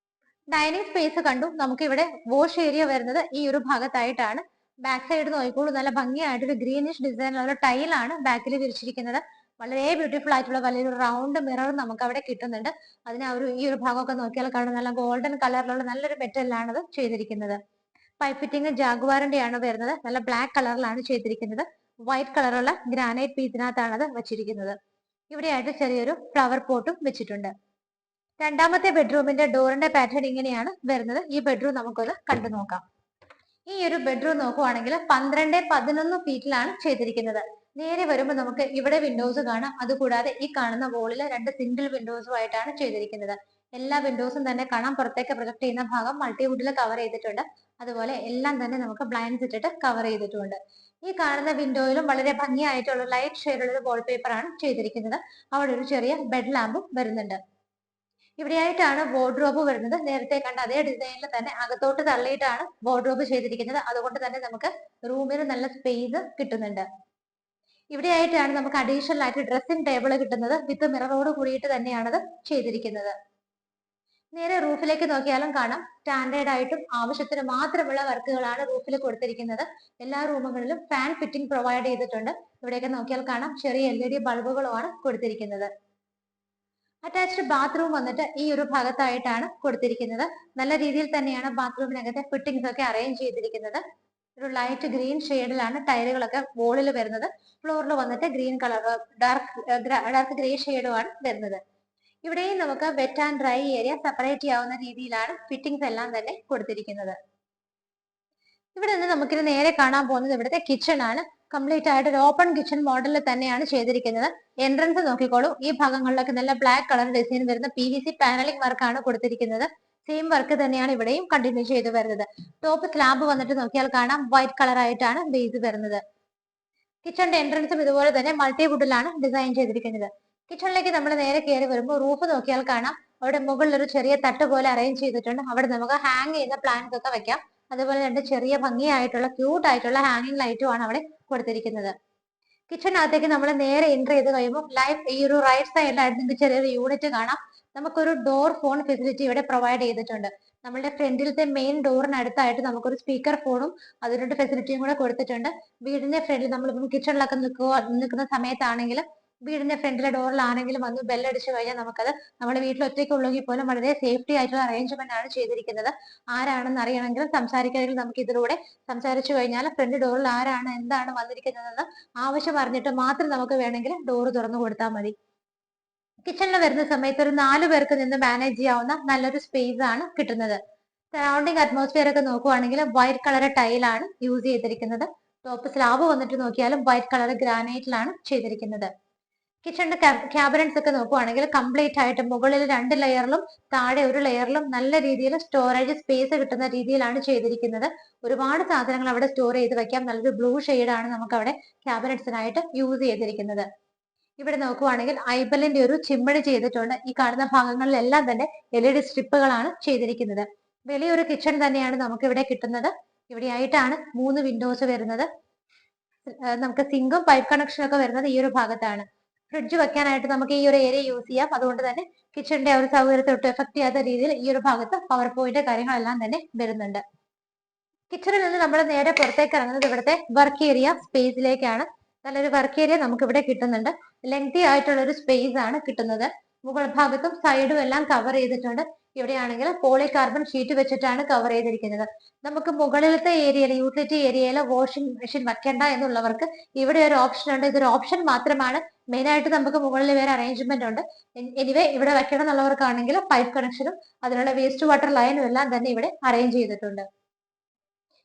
ഡൈനിങ് സ്പേസ് കണ്ടു. നമുക്ക് ഇവിടെ വാഷ് ഏരിയ വരുന്നത് ഈ ഒരു ഭാഗത്തായിട്ടാണ്. ബാക്ക് സൈഡ് നോക്കിക്കോളൂ, നല്ല ഭംഗിയായിട്ടൊരു ഗ്രീനിഷ് ഡിസൈനിലുള്ള ടൈലാണ് ബാക്കിൽ വിരിച്ചിരിക്കുന്നത്. വളരെ ബ്യൂട്ടിഫുൾ ആയിട്ടുള്ള വലിയൊരു റൗണ്ട് മിറർ നമുക്ക് അവിടെ കിട്ടുന്നുണ്ട്. അതിന് ഈ ഒരു ഭാഗമൊക്കെ നോക്കിയാൽ കാണും നല്ല ഗോൾഡൻ കളറിലുള്ള നല്ലൊരു മെറ്റലിലാണ് അത് ചെയ്തിരിക്കുന്നത്. പൈപ്പ് ഫിറ്റിംഗ് ജാഗ്വാറിന്റെ ആണ് വരുന്നത്. നല്ല ബ്ലാക്ക് കളറിലാണ് ചെയ്തിരിക്കുന്നത്. വൈറ്റ് കളറുള്ള ഗ്രാനൈറ്റ് പീസിനകത്താണ് അത് വെച്ചിരിക്കുന്നത്. ഇവിടെയായിട്ട് ചെറിയൊരു ഫ്ലവർ പോട്ടും വെച്ചിട്ടുണ്ട്. രണ്ടാമത്തെ ബെഡ്റൂമിന്റെ ഡോറിന്റെ പാറ്റേൺ ഇങ്ങനെയാണ് വരുന്നത്. ഈ ബെഡ്റൂം നമുക്കൊന്ന് കണ്ടു നോക്കാം. ഈ ഒരു ബെഡ്റൂം നോക്കുവാണെങ്കിൽ 12-11 ഫീറ്റിലാണ് ചെയ്തിരിക്കുന്നത്. നേരെ വരുമ്പോൾ നമുക്ക് ഇവിടെ വിൻഡോസ് കാണാം. അതുകൂടാതെ ഈ കാണുന്ന വോളിൽ 2 സിംഗിൾ വിൻഡോസും ആയിട്ടാണ് ചെയ്തിരിക്കുന്നത്. എല്ലാ വിൻഡോസും തന്നെ കാണാം പുറത്തേക്ക് പ്രൊജക്ട് ചെയ്യുന്ന ഭാഗം മൾട്ടിവുഡിൽ കവർ ചെയ്തിട്ടുണ്ട്. അതുപോലെ എല്ലാം തന്നെ നമുക്ക് ബ്ലൈൻഡ്സ് ഇട്ടിട്ട് കവർ ചെയ്തിട്ടുണ്ട്. ഈ കാണുന്ന വിൻഡോയിലും വളരെ ഭംഗിയായിട്ടുള്ള ലൈറ്റ് ഷെയ്ഡുള്ള ഒരു വാൾപേപ്പർ ആണ് ചെയ്തിരിക്കുന്നത്. അവിടെ ഒരു ചെറിയ ബെഡ് ലാമ്പും വരുന്നുണ്ട്. ഇവിടെയായിട്ടാണ് വാർഡ്രോബ് വരുന്നത്. നേരത്തെ കണ്ട അതേ ഡിസൈനിൽ തന്നെ അകത്തോട്ട് തള്ളിയിട്ടാണ് വാർഡ്രോബ് ചെയ്തിരിക്കുന്നത്. അതുകൊണ്ട് തന്നെ നമുക്ക് റൂമിന് നല്ല സ്പേസ് കിട്ടുന്നുണ്ട്. ഇവിടെയായിട്ടാണ് നമുക്ക് അഡീഷണൽ ആയിട്ട് ഡ്രസ്സിംഗ് ടേബിൾ കിട്ടുന്നത്. വിത്ത് മിററോട് കൂടിയിട്ട് തന്നെയാണത് ചെയ്തിരിക്കുന്നത്. നേരെ റൂഫിലേക്ക് നോക്കിയാലും കാണാം സ്റ്റാൻഡേർഡ് ആയിട്ടും ആവശ്യത്തിന് മാത്രമുള്ള വർക്കുകളാണ് റൂഫിൽ കൊടുത്തിരിക്കുന്നത്. എല്ലാ റൂമുകളിലും ഫാൻ ഫിറ്റിംഗ് പ്രൊവൈഡ് ചെയ്തിട്ടുണ്ട്. ഇവിടെയൊക്കെ നോക്കിയാൽ കാണാം ചെറിയ LED ബൾബുകളുമാണ് കൊടുത്തിരിക്കുന്നത്. അറ്റാച്ച്ഡ് ബാത്റൂം വന്നിട്ട് ഈ ഒരു ഭാഗത്തായിട്ടാണ് കൊടുത്തിരിക്കുന്നത്. നല്ല രീതിയിൽ തന്നെയാണ് ബാത്റൂമിനകത്തെ ഫിറ്റിംഗ്സ് ഒക്കെ അറേഞ്ച് ചെയ്തിരിക്കുന്നത്. ഒരു ലൈറ്റ് ഗ്രീൻ ഷെയ്ഡിലാണ് ടൈലുകളൊക്കെ വോളിൽ വരുന്നത്. ഫ്ലോറിൽ വന്നിട്ട് ഗ്രീൻ കളർ ഡാർക്ക് ഗ്രേ ഷെയ്ഡുമാണ് വരുന്നത്. ഇവിടെയും നമുക്ക് wet and dry area separate ചെയ്യാവുന്ന രീതിയിലാണ് ഫിറ്റിംഗ്സ് എല്ലാം തന്നെ കൊടുത്തിരിക്കുന്നത്. ഇവിടെ നിന്ന് നമുക്കിത് നേരെ കാണാൻ പോകുന്നത് ഇവിടുത്തെ കിച്ചൺ ആണ്. കംപ്ലീറ്റ് ആയിട്ട് ഒരു ഓപ്പൺ കിച്ചൺ മോഡലിൽ തന്നെയാണ് ചെയ്തിരിക്കുന്നത്. എൻട്രൻസ് നോക്കിക്കോളൂ. ഈ ഭാഗങ്ങളിലൊക്കെ നല്ല ബ്ലാക്ക് കളർ ഡിസൈൻ വരുന്ന PVC പാനലിംഗ് വർക്കാണ് കൊടുത്തിരിക്കുന്നത്. സെയിം വർക്ക് തന്നെയാണ് ഇവിടെയും കണ്ടിന്യൂ ചെയ്തു വരുന്നത്. ടോപ്പ് സ്ലാബ് വന്നിട്ട് നോക്കിയാൽ കാണാം വൈറ്റ് കളർ ആയിട്ടാണ് ബേസ് വരുന്നത്. കിച്ചണിന്റെ എൻട്രൻസും ഇതുപോലെ തന്നെ മൾട്ടിവുഡിലാണ് ഡിസൈൻ ചെയ്തിരിക്കുന്നത്. കിച്ചണിലേക്ക് നമ്മൾ നേരെ കയറി വരുമ്പോൾ റൂഫ് നോക്കിയാൽ കാണാം അവിടെ മുകളിൽ ഒരു ചെറിയ തട്ട് പോലെ അറേഞ്ച് ചെയ്തിട്ടുണ്ട്. അവിടെ നമുക്ക് ഹാങ് ചെയ്യുന്ന പ്ലാന്റ്സ് ഒക്കെ വെക്കാം. അതുപോലെ 2 ചെറിയ ഭംഗിയായിട്ടുള്ള ക്യൂട്ട് ആയിട്ടുള്ള ഹാങ്ങിങ് ലൈറ്റും ആണ് അവിടെ കൊടുത്തിരിക്കുന്നത്. കിച്ചണിനകത്തേക്ക് നമ്മൾ നേരെ എൻട്രി ചെയ്ത് കഴിയുമ്പോൾ ഈ ഒരു റൈറ്റ് സൈഡിലായിട്ട് നിങ്ങൾക്ക് ചെറിയൊരു യൂണിറ്റ് കാണാം. നമുക്കൊരു ഡോർ ഫോൺ ഫെസിലിറ്റി ഇവിടെ പ്രൊവൈഡ് ചെയ്തിട്ടുണ്ട്. നമ്മളുടെ ഫ്രണ്ടിലത്തെ മെയിൻ ഡോറിനടുത്തായിട്ട് നമുക്കൊരു സ്പീക്കർ ഫോണും അതിനൊരു ഫെസിലിറ്റിയും കൂടെ കൊടുത്തിട്ടുണ്ട്. വീടിന്റെ ഫ്രണ്ടിൽ നമ്മളിപ്പം കിച്ചണിലൊക്കെ നിൽക്കുന്ന സമയത്താണെങ്കിൽ വീടിന്റെ ഫ്രണ്ടിലെ ഡോറിലാണെങ്കിലും വന്ന് ബെല്ലടിച്ചു കഴിഞ്ഞാൽ നമുക്കത് നമ്മുടെ വീട്ടിൽ ഒറ്റയ്ക്കുള്ളെങ്കിൽ പോലും വളരെ സേഫ്റ്റി ആയിട്ടുള്ള അറേഞ്ച്മെന്റ് ആണ് ചെയ്തിരിക്കുന്നത്. ആരാണെന്ന് അറിയണമെങ്കിലും സംസാരിക്കണമെങ്കിലും നമുക്ക് ഇതിലൂടെ സംസാരിച്ചു കഴിഞ്ഞാൽ ഫ്രണ്ട് ഡോറിൽ ആരാണ് എന്താണ് വന്നിരിക്കുന്നതെന്ന് ആവശ്യം അറിഞ്ഞിട്ട് മാത്രം നമുക്ക് വേണമെങ്കിൽ ഡോറ് തുറന്നു കൊടുത്താൽ മതി. കിച്ചണിൽ വരുന്ന സമയത്ത് ഒരു 4 പേർക്ക് നിന്ന് മാനേജ് ചെയ്യാവുന്ന നല്ലൊരു സ്പേസ് ആണ് കിട്ടുന്നത്. സറൗണ്ടിങ് അറ്റ്മോസ്ഫിയർ ഒക്കെ നോക്കുവാണെങ്കിൽ വൈറ്റ് കളർ ടൈലാണ് യൂസ് ചെയ്തിരിക്കുന്നത്. ടോപ്പ് സ്ലാബ് വന്നിട്ട് നോക്കിയാലും വൈറ്റ് കളർ ഗ്രാനൈറ്റിലാണ് ചെയ്തിരിക്കുന്നത്. കിച്ചണിന്റെ ക്യാബിനറ്റ്സ് ഒക്കെ നോക്കുവാണെങ്കിൽ കംപ്ലീറ്റ് ആയിട്ട് മുകളിൽ 2 ലെയറിലും താഴെ 1 ലെയറിലും നല്ല രീതിയിൽ സ്റ്റോറേജ് സ്പേസ് കിട്ടുന്ന രീതിയിലാണ് ചെയ്തിരിക്കുന്നത്. ഒരുപാട് സാധനങ്ങൾ അവിടെ സ്റ്റോർ ചെയ്ത് വെക്കാം. നല്ലൊരു ബ്ലൂ ആണ് നമുക്ക് അവിടെ ക്യാബിനറ്റ്സിനായിട്ട് യൂസ് ചെയ്തിരിക്കുന്നത്. ഇവിടെ നോക്കുവാണെങ്കിൽ ഐബലിന്റെ ഒരു ചിമ്മിണി ചെയ്തിട്ടുണ്ട്. ഈ കാണുന്ന ഭാഗങ്ങളിലെല്ലാം തന്നെ LED സ്ട്രിപ്പുകളാണ് ചെയ്തിരിക്കുന്നത്. വലിയൊരു കിച്ചൺ തന്നെയാണ് നമുക്ക് ഇവിടെ കിട്ടുന്നത്. ഇവിടെയായിട്ടാണ് 3 വിൻഡോസ് വരുന്നത്. നമുക്ക് സിങ്കും പൈപ്പ് കണക്ഷനും ഒക്കെ വരുന്നത് ഈ ഒരു ഭാഗത്താണ്. ഫ്രിഡ്ജ് വെക്കാനായിട്ട് നമുക്ക് ഈ ഒരു ഏരിയ യൂസ് ചെയ്യാം. അതുകൊണ്ട് തന്നെ കിച്ചണിന്റെ ഒരു സൗകര്യത്തെ ഒട്ടും എഫക്ട് ചെയ്യാത്ത രീതിയിൽ ഈ ഒരു ഭാഗത്ത് പവർ പോയിന്റ് കാര്യങ്ങളെല്ലാം തന്നെ വരുന്നുണ്ട്. കിച്ചണിൽ നിന്ന് നമ്മൾ നേരെ പുറത്തേക്ക് ഇറങ്ങുന്നത് ഇവിടുത്തെ വർക്ക് ഏരിയ സ്പേസിലേക്കാണ്. നല്ലൊരു വർക്ക് ഏരിയ നമുക്ക് ഇവിടെ കിട്ടുന്നുണ്ട്. ലെങ്തി ആയിട്ടുള്ള ഒരു സ്പേസ് ആണ് കിട്ടുന്നത്. മുകൾ ഭാഗത്തും സൈഡും എല്ലാം കവർ ചെയ്തിട്ടുണ്ട്. ഇവിടെയാണെങ്കിൽ പോളികാർബൺ ഷീറ്റ് വെച്ചിട്ടാണ് കവർ ചെയ്തിരിക്കുന്നത്. നമുക്ക് മുകളിലത്തെ ഏരിയയിൽ യൂട്ടിലിറ്റി ഏരിയയിൽ വാഷിംഗ് മെഷീൻ വെക്കണ്ട എന്നുള്ളവർക്ക് ഇവിടെ ഒരു ഓപ്ഷൻ ഉണ്ട്. ഇതൊരു ഓപ്ഷൻ മാത്രമാണ്. മെയിൻ ആയിട്ട് നമുക്ക് മുകളിൽ വേറെ അറേഞ്ച്മെന്റ് ഉണ്ട്. എനിവേ ഇവിടെ വെക്കണം എന്നുള്ളവർക്കാണെങ്കിൽ പൈപ്പ് കണക്ഷനും അതിനുള്ള വേസ്റ്റ് വാട്ടർ ലൈനും എല്ലാം തന്നെ ഇവിടെ അറേഞ്ച് ചെയ്തിട്ടുണ്ട്.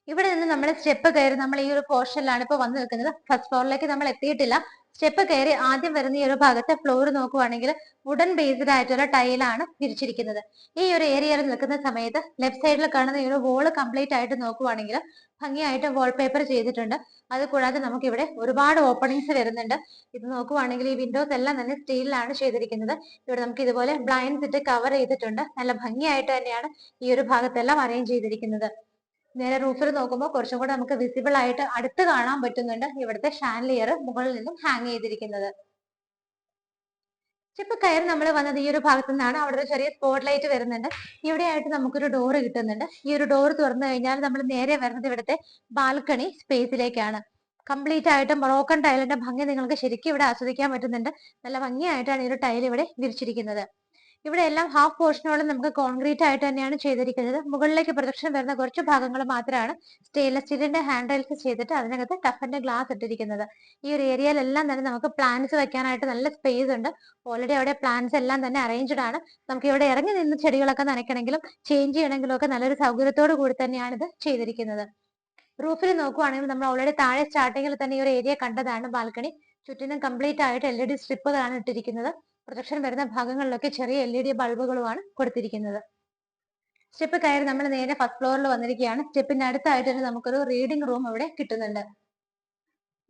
ഇവിടെ നിന്ന് നമ്മൾ സ്റ്റെപ്പ് കയറി നമ്മൾ ഈ ഒരു പോർഷനിലാണ് ഇപ്പോൾ വന്നു നിൽക്കുന്നത്. ഫസ്റ്റ് ഫ്ലോറിലേക്ക് നമ്മൾ എത്തിയിട്ടില്ല. സ്റ്റെപ്പ് കയറി ആദ്യം വരുന്ന ഈ ഒരു ഭാഗത്തെ ഫ്ലോർ നോക്കുവാണെങ്കിൽ വുഡൻ ബേസ്ഡ് ആയിട്ടുള്ള ടൈലാണ് വിരിച്ചിരിക്കുന്നത്. ഈ ഒരു ഏരിയയിൽ നിൽക്കുന്ന സമയത്ത് ലെഫ്റ്റ് സൈഡിൽ കാണുന്ന ഈ ഒരു വോള് കംപ്ലീറ്റ് ആയിട്ട് നോക്കുവാണെങ്കിൽ ഭംഗിയായിട്ട് വാൾപേപ്പർ ചെയ്തിട്ടുണ്ട്. അത് കൂടാതെ നമുക്ക് ഇവിടെ ഒരുപാട് ഓപ്പണിങ്സ് വരുന്നുണ്ട്. ഇത് നോക്കുവാണെങ്കിൽ ഈ വിൻഡോസ് എല്ലാം തന്നെ സ്റ്റീലിലാണ് ചെയ്തിരിക്കുന്നത്. ഇവിടെ നമുക്ക് ഇതുപോലെ ബ്ലൈൻഡ്സ് ഇട്ട് കവർ ചെയ്തിട്ടുണ്ട്. നല്ല ഭംഗിയായിട്ട് തന്നെയാണ് ഈ ഒരു ഭാഗത്തെല്ലാം അറേഞ്ച് ചെയ്തിരിക്കുന്നത്. നേരെ റൂഫിൽ നോക്കുമ്പോൾ കുറച്ചും കൂടെ നമുക്ക് വിസിബിൾ ആയിട്ട് അടുത്ത് കാണാൻ പറ്റുന്നുണ്ട് ഇവിടുത്തെ ഷാൻലിയർ മുകളിൽ നിന്നും ഹാങ് ചെയ്തിരിക്കുന്നത്. സ്റ്റെപ്പ് കയറി നമ്മൾ വന്നത് ഈ ഒരു ഭാഗത്തു നിന്നാണ്. അവിടെ ഒരു ചെറിയ സ്പോട്ട് ലൈറ്റ് വരുന്നുണ്ട്. ഇവിടെയായിട്ട് നമുക്കൊരു ഡോറ് കിട്ടുന്നുണ്ട്. ഈ ഒരു ഡോർ തുറന്നു കഴിഞ്ഞാൽ നമ്മൾ നേരെ വരുന്നത് ഇവിടുത്തെ ബാൽക്കണി സ്പേസിലേക്കാണ്. കംപ്ലീറ്റ് ആയിട്ട് മൊറോക്കൻ ടൈലിന്റെ ഭംഗി നിങ്ങൾക്ക് ശരിക്കും ഇവിടെ ആസ്വദിക്കാൻ പറ്റുന്നുണ്ട്. നല്ല ഭംഗിയായിട്ടാണ് ഈ ഒരു ടൈൽ ഇവിടെ വിരിച്ചിരിക്കുന്നത്. ഇവിടെ എല്ലാം ഹാഫ് പോർഷനോളം നമുക്ക് കോൺക്രീറ്റ് ആയിട്ട് തന്നെയാണ് ചെയ്തിരിക്കുന്നത്. മുകളിലേക്ക് പ്രൊജക്ഷൻ വരുന്ന കുറച്ച് ഭാഗങ്ങൾ മാത്രമാണ് സ്റ്റെയിൻലെസ് സ്റ്റീലിന്റെ ഹാൻഡ് റെയിൽസ് ചെയ്തിട്ട് അതിനകത്ത് ടഫന്റെ ഗ്ലാസ് ഇട്ടിരിക്കുന്നത്. ഈ ഒരു ഏരിയയിലെല്ലാം തന്നെ നമുക്ക് പ്ലാന്റ്സ് വെക്കാനായിട്ട് നല്ല സ്പേസ് ഉണ്ട്. ഓൾറെഡി അവിടെ പ്ലാന്റ്സ് എല്ലാം തന്നെ അറേഞ്ച്ഡ് ആണ്. നമുക്ക് ഇവിടെ ഇറങ്ങി നിന്ന് ചെടികളൊക്കെ നനയ്ക്കണമെങ്കിലും ചേഞ്ച് ചെയ്യണമെങ്കിലും ഒക്കെ നല്ലൊരു സൗകര്യത്തോടു കൂടി തന്നെയാണ് ഇത് ചെയ്തിരിക്കുന്നത്. റൂഫിൽ നോക്കുവാണെങ്കിൽ നമ്മൾ ഓൾറെഡി താഴെ സ്റ്റാർട്ടിങ്ങിൽ തന്നെ ഈ ഒരു ഏരിയ കണ്ടതാണ്. ബാൽക്കണി ചുറ്റിനും കംപ്ലീറ്റ് ആയിട്ട് LED സ്ട്രിപ്പുകളാണ് ഇട്ടിരിക്കുന്നത്. പ്രൊജക്ഷൻ വരുന്ന ഭാഗങ്ങളിലൊക്കെ ചെറിയ LED ബൾബുകളുമാണ് കൊടുത്തിരിക്കുന്നത്. സ്റ്റെപ്പ് കയറി നമ്മൾ നേരെ ഫസ്റ്റ് ഫ്ലോറിൽ വന്നിരിക്കുകയാണ്. സ്റ്റെപ്പിന്റെ അടുത്തായിട്ട് തന്നെ നമുക്കൊരു റീഡിംഗ് റൂം ഇവിടെ കിട്ടുന്നുണ്ട്.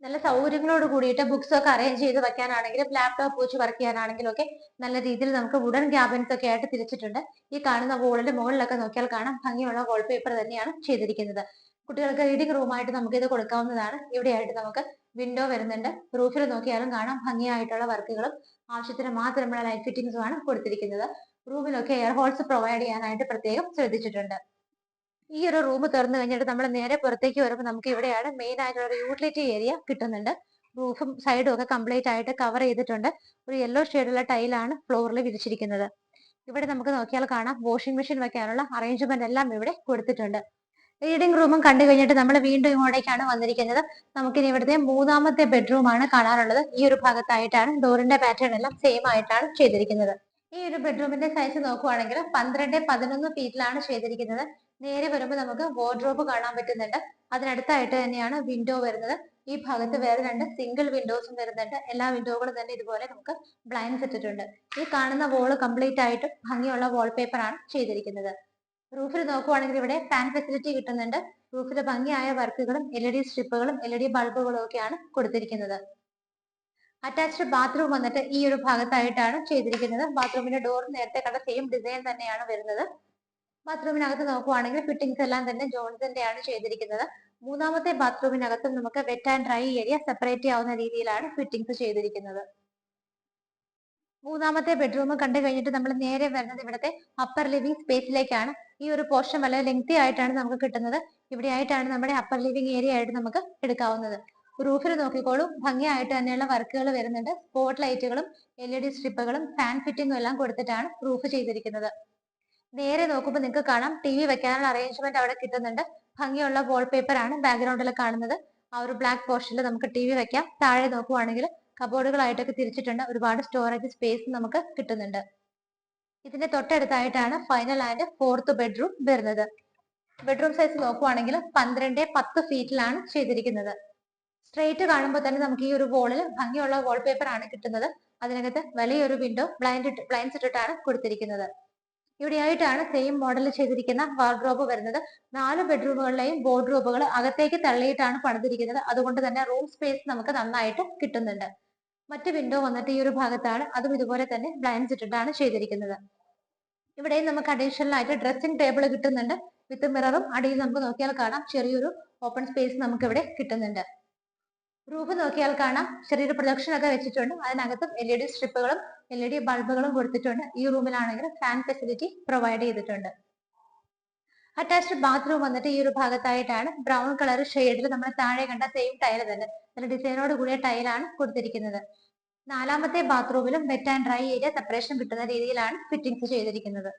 നല്ല സൗകര്യങ്ങളോട് കൂടിയിട്ട് ബുക്സ് ഒക്കെ അറേഞ്ച് ചെയ്ത് വെക്കാനാണെങ്കിലും ലാപ്ടോപ്പ് വെച്ച് വർക്ക് ചെയ്യാനാണെങ്കിലും ഒക്കെ നല്ല രീതിയിൽ നമുക്ക് വുഡൻ ക്യാബിൻസ് ഒക്കെ ആയിട്ട് തിരിച്ചിട്ടുണ്ട്. ഈ കാണുന്ന വോളിന്റെ മുകളിലൊക്കെ നോക്കിയാൽ കാണാം ഭംഗിയുള്ള വാൾപേപ്പർ തന്നെയാണ് ചെയ്തിരിക്കുന്നത്. കുട്ടികൾക്ക് റീഡിംഗ് റൂമായിട്ട് നമുക്ക് ഇത് കൊടുക്കാവുന്നതാണ്. ഇവിടെയായിട്ട് നമുക്ക് വിൻഡോ വരുന്നുണ്ട്. റൂഫിൽ നോക്കിയാലും കാണാം ഭംഗിയായിട്ടുള്ള വർക്കുകളും ആവശ്യത്തിന് മാത്രമുള്ള ലൈറ്റ് ഫിറ്റിംഗ്സുമാണ് കൊടുത്തിരിക്കുന്നത്. റൂമിലൊക്കെ എയർ ഹോൾസ് പ്രൊവൈഡ് ചെയ്യാനായിട്ട് പ്രത്യേകം ശ്രദ്ധിച്ചിട്ടുണ്ട്. ഈ ഒരു റൂം തുറന്നു കഴിഞ്ഞിട്ട് നമ്മൾ നേരെ പുറത്തേക്ക് വരുമ്പോൾ നമുക്ക് ഇവിടെയാണ് മെയിൻ ആയിട്ടുള്ള ഒരു യൂട്ടിലിറ്റി ഏരിയ കിട്ടുന്നുണ്ട്. റൂഫും സൈഡും ഒക്കെ കംപ്ലീറ്റ് ആയിട്ട് കവർ ചെയ്തിട്ടുണ്ട്. ഒരു യെല്ലോ ഷെയ്ഡുള്ള ടൈലാണ് ഫ്ലോറിൽ വിരിച്ചിരിക്കുന്നത്. ഇവിടെ നമുക്ക് നോക്കിയാൽ കാണാം വാഷിംഗ് മെഷീൻ വെക്കാനുള്ള അറേഞ്ച്മെന്റ് എല്ലാം ഇവിടെ കൊടുത്തിട്ടുണ്ട്. റീഡിംഗ് റൂമും കണ്ടു കഴിഞ്ഞിട്ട് നമ്മൾ വീണ്ടും ഇങ്ങോട്ടേക്കാണ് വന്നിരിക്കുന്നത്. നമുക്കിനി ഇവിടുത്തെ 3ാമത്തെ ബെഡ്റൂം ആണ് കാണാനുള്ളത്. ഈ ഒരു ഭാഗത്തായിട്ടാണ് ഡോറിന്റെ പാറ്റേൺ എല്ലാം സെയിം ആയിട്ടാണ് ചെയ്തിരിക്കുന്നത്. ഈ ഒരു ബെഡ്റൂമിന്റെ സൈസ് നോക്കുവാണെങ്കിൽ 12-11 ഫീറ്റിലാണ് ചെയ്തിരിക്കുന്നത്. നേരെ വരുമ്പോൾ നമുക്ക് വാർഡ്രോബ് കാണാൻ പറ്റുന്നുണ്ട്. അതിനടുത്തായിട്ട് തന്നെയാണ് വിൻഡോ വരുന്നത്. ഈ ഭാഗത്ത് വേറെ 2 സിംഗിൾ വിൻഡോസും വരുന്നുണ്ട്. എല്ലാ വിൻഡോകളും തന്നെ ഇതുപോലെ നമുക്ക് ബ്ലൈൻഡ്സ് ഇട്ടിട്ടുണ്ട്. ഈ കാണുന്ന വോള് കംപ്ലീറ്റ് ആയിട്ട് ഭംഗിയുള്ള വാൾപേപ്പർ ആണ് ചെയ്തിരിക്കുന്നത്. റൂഫിൽ നോക്കുവാണെങ്കിൽ ഇവിടെ ഫാൻ ഫെസിലിറ്റി കിട്ടുന്നുണ്ട്. റൂഫിൽ ഭംഗിയായ വർക്കുകളും LED സ്ട്രിപ്പുകളും LED ബൾബുകളും ഒക്കെയാണ് കൊടുത്തിരിക്കുന്നത്. അറ്റാച്ച്ഡ് ബാത്റൂം വന്നിട്ട് ഈ ഒരു ഭാഗത്തായിട്ടാണ് ചെയ്തിരിക്കുന്നത്. ബാത്റൂമിന്റെ ഡോർ നേരത്തെ കണ്ട സെയിം ഡിസൈൻ തന്നെയാണ് വരുന്നത്. ബാത്റൂമിനകത്ത് നോക്കുവാണെങ്കിൽ ഫിറ്റിംഗ്സ് എല്ലാം തന്നെ ജോൺസന്റെ ആണ് ചെയ്തിരിക്കുന്നത്. 3ാമത്തെ ബാത്റൂമിനകത്തും നമുക്ക് wet and dry area separate ചെയ്യാവുന്ന രീതിയിലാണ് ഫിറ്റിംഗ്സ് ചെയ്തിരിക്കുന്നത്. മൂന്നാമത്തെ ബെഡ്റൂം കണ്ടു കഴിഞ്ഞിട്ട് നമ്മൾ നേരെ വരുന്നത് ഇവിടുത്തെ അപ്പർ ലിവിംഗ് സ്പേസിലേക്കാണ്. ഈ ഒരു പോർഷൻ വളരെ ലെങ്തി ആയിട്ടാണ് നമുക്ക് കിട്ടുന്നത്. ഇവിടെ ആയിട്ടാണ് നമ്മുടെ അപ്പർ ലിവിംഗ് ഏരിയ ആയിട്ട് നമുക്ക് എടുക്കാവുന്നത്. റൂഫിൽ നോക്കിക്കോളൂ, ഭംഗിയായിട്ട് തന്നെയുള്ള വർക്കുകൾ വരുന്നുണ്ട്. സ്പോട്ട് ലൈറ്റുകളും LED സ്ട്രിപ്പുകളും ഫാൻ ഫിറ്റിംഗും എല്ലാം കൊടുത്തിട്ടാണ് റൂഫ് ചെയ്തിരിക്കുന്നത്. നേരെ നോക്കുമ്പോൾ നിങ്ങൾക്ക് കാണാം TV വെക്കാനുള്ള അറേഞ്ച്മെന്റ് അവിടെ കിട്ടുന്നുണ്ട്. ഭംഗിയുള്ള വാൾപേപ്പർ ആണ് ബാക്ക്ഗ്രൗണ്ടിൽ കാണുന്നത്. ആ ഒരു ബ്ലാക്ക് പോർഷനിൽ നമുക്ക് TV വെക്കാം. താഴെ നോക്കുവാണെങ്കിൽ കബോർഡുകളായിട്ടൊക്കെ തിരിച്ചിട്ടുണ്ട്. ഒരുപാട് സ്റ്റോറേജ് സ്പേസ് നമുക്ക് കിട്ടുന്നുണ്ട്. ഇതിന്റെ തൊട്ടടുത്തായിട്ടാണ് ഫൈനൽ ആൻഡ് ഫോർത്ത് ബെഡ്റൂം വരുന്നത്. ബെഡ്റൂം സൈസ് നോക്കുവാണെങ്കിൽ 12-10 ഫീറ്റിലാണ് ചെയ്തിരിക്കുന്നത്. സ്ട്രെയിറ്റ് കാണുമ്പോൾ തന്നെ നമുക്ക് ഈ ഒരു വോളിൽ ഭംഗിയുള്ള വാൾപേപ്പർ ആണ് കിട്ടുന്നത്. അതിനകത്ത് വലിയൊരു വിൻഡോ ബ്ലൈൻഡ്സ് ഇട്ടിട്ടാണ് കൊടുത്തിരിക്കുന്നത്. ഇവിടെയായിട്ടാണ് സെയിം മോഡൽ ചെയ്തിരിക്കുന്ന വാർഡ്രോബ് വരുന്നത്. 4 ബെഡ്റൂമുകളിലെയും വാർഡ്രോബുകൾ അകത്തേക്ക് തള്ളിയിട്ടാണ് പണിതിരിക്കുന്നത്. അതുകൊണ്ട് തന്നെ റൂം സ്പേസ് നമുക്ക് നന്നായിട്ട് കിട്ടുന്നുണ്ട്. മറ്റ് വിൻഡോ വന്നിട്ട് ഈ ഒരു ഭാഗത്താണ്. അതും ഇതുപോലെ തന്നെ ബ്ലൈൻഡ്സ് ഇട്ടിട്ടാണ് ചെയ്തിരിക്കുന്നത്. ഇവിടെയും നമുക്ക് അഡീഷണൽ ആയിട്ട് ഡ്രസ്സിംഗ് ടേബിൾ കിട്ടുന്നുണ്ട്. വിത്ത് മിററും അടിയിൽ നമുക്ക് നോക്കിയാൽ കാണാം ചെറിയൊരു ഓപ്പൺ സ്പേസ് നമുക്ക് ഇവിടെ കിട്ടുന്നുണ്ട്. റൂഫ് നോക്കിയാൽ കാണാം ചെറിയൊരു പ്രൊജക്ഷൻ ഒക്കെ വെച്ചിട്ടുണ്ട്. അതിനകത്തും LED സ്ട്രിപ്പുകളും LED ബൾബുകളും കൊടുത്തിട്ടുണ്ട്. ഈ റൂമിലാണെങ്കിൽ ഫാൻ ഫെസിലിറ്റി പ്രൊവൈഡ് ചെയ്തിട്ടുണ്ട്. അറ്റാച്ച്ഡ് ബാത്റൂം വന്നിട്ട് ഈ ഒരു ഭാഗത്തായിട്ടാണ്. ബ്രൗൺ കളർ ഷെയ്ഡിൽ നമ്മൾ താഴെ കണ്ട സെയിം ടൈൽ തന്നെ നല്ല ഡിസൈനോട് കൂടിയ ടൈലാണ് കൊടുത്തിരിക്കുന്നത്. നാലാമത്തെ ബാത്റൂമിലും wet and dry area separation കിട്ടുന്ന രീതിയിലാണ് ഫിറ്റിംഗ്സ് ചെയ്തിരിക്കുന്നത്.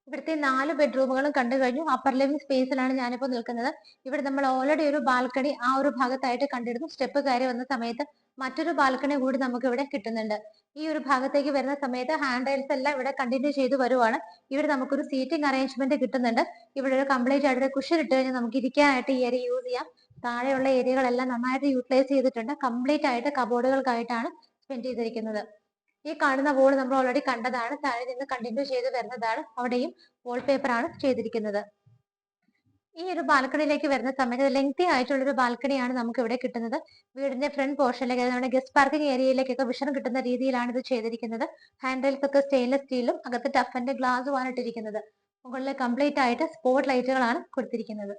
ഇവിടുത്തെ 4 ബെഡ്റൂമുകളും കണ്ടു കഴിഞ്ഞു. അപ്പർ ലിവിംഗ് സ്പേസിലാണ് ഞാനിപ്പോൾ നിൽക്കുന്നത്. ഇവിടെ നമ്മൾ ഓൾറെഡി ഒരു ബാൽക്കണി ആ ഒരു ഭാഗത്തായിട്ട് കണ്ടിരുന്നു. സ്റ്റെപ്പ് കയറി വന്ന സമയത്ത് മറ്റൊരു ബാൽക്കണി കൂടി നമുക്ക് ഇവിടെ കിട്ടുന്നുണ്ട്. ഈ ഒരു ഭാഗത്തേക്ക് വരുന്ന സമയത്ത് ഹാൻഡ് റെയിൽസ് എല്ലാം ഇവിടെ കണ്ടിന്യൂ ചെയ്ത് വരുവാണ്. ഇവിടെ നമുക്കൊരു സീറ്റിംഗ് അറേഞ്ച്മെന്റ് കിട്ടുന്നുണ്ട്. ഇവിടെ ഒരു കംപ്ലീറ്റ് ആയിട്ട് കുഷൻ ഇട്ട് കഴിഞ്ഞാൽ നമുക്ക് ഇരിക്കാനായിട്ട് ഈ ഏരിയ യൂസ് ചെയ്യാം. താഴെയുള്ള ഏരിയകളെല്ലാം നന്നായിട്ട് യൂട്ടിലൈസ് ചെയ്തിട്ടുണ്ട്. കംപ്ലീറ്റ് ആയിട്ട് കബോർഡുകൾക്കായിട്ടാണ് സ്പെൻഡ് ചെയ്തിരിക്കുന്നത്. ഈ കാണുന്ന വോൾ നമ്മൾ ഓൾറെഡി കണ്ടതാണ്. താഴെ നിന്ന് കണ്ടിന്യൂ ചെയ്ത് വരുന്നതാണ്. അവിടെയും വാൾപേപ്പർ ആണ് ചെയ്തിരിക്കുന്നത്. ഈ ഒരു ബാൽക്കണിയിലേക്ക് വരുന്ന സമയത്ത് ലെങ്തി ആയിട്ടുള്ള ഒരു ബാൽക്കണിയാണ് നമുക്ക് ഇവിടെ കിട്ടുന്നത്. വീടിന്റെ ഫ്രണ്ട് പോർഷനിലേക്ക് നമ്മുടെ ഗസ്റ്റ് പാർക്കിംഗ് ഏരിയയിലേക്കൊക്കെ വിഷൻ കിട്ടുന്ന രീതിയിലാണ് ഇത് ചെയ്തിരിക്കുന്നത്. ഹാൻഡിൽസ് ഒക്കെ സ്റ്റെയിൻലെസ് സ്റ്റീലും അകത്ത് ടഫന്റെ ഗ്ലാസുമാണ് ഇട്ടിരിക്കുന്നത്. മുകളിൽ കംപ്ലീറ്റ് ആയിട്ട് സ്പോട്ട് ലൈറ്റുകളാണ് കൊടുത്തിരിക്കുന്നത്.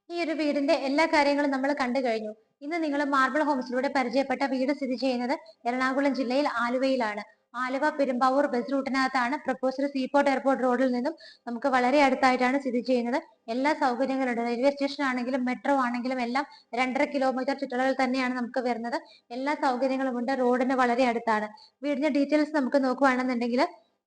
ഈ ഒരു വീടിന്റെ എല്ലാ കാര്യങ്ങളും നമ്മൾ കണ്ടു കഴിഞ്ഞു. ഇന്ന് നിങ്ങൾ മാർബിൾ ഹോംസിലൂടെ പരിചയപ്പെട്ട വീട് സ്ഥിതി ചെയ്യുന്നത് എറണാകുളം ജില്ലയിൽ ആലുവയിലാണ്. ആലുവ പെരുമ്പാവൂർ ബസ് റൂട്ടിനകത്താണ്. പ്രപ്പോസൽ സീപോർട്ട് എയർപോർട്ട് റോഡിൽ നിന്നും നമുക്ക് വളരെ അടുത്തായിട്ടാണ് സ്ഥിതി ചെയ്യുന്നത്. എല്ലാ സൗകര്യങ്ങളുണ്ട്. റെയിൽവേ സ്റ്റേഷൻ ആണെങ്കിലും മെട്രോ ആണെങ്കിലും എല്ലാം 2.5 കിലോമീറ്റർ ചുറ്റളവിൽ തന്നെയാണ് നമുക്ക് വരുന്നത്. എല്ലാ സൗകര്യങ്ങളും ഉണ്ട്. റോഡിന് വളരെ അടുത്താണ്. വീടിന്റെ ഡീറ്റെയിൽസ് നമുക്ക് നോക്കുകയാണെന്നുണ്ടെങ്കിൽ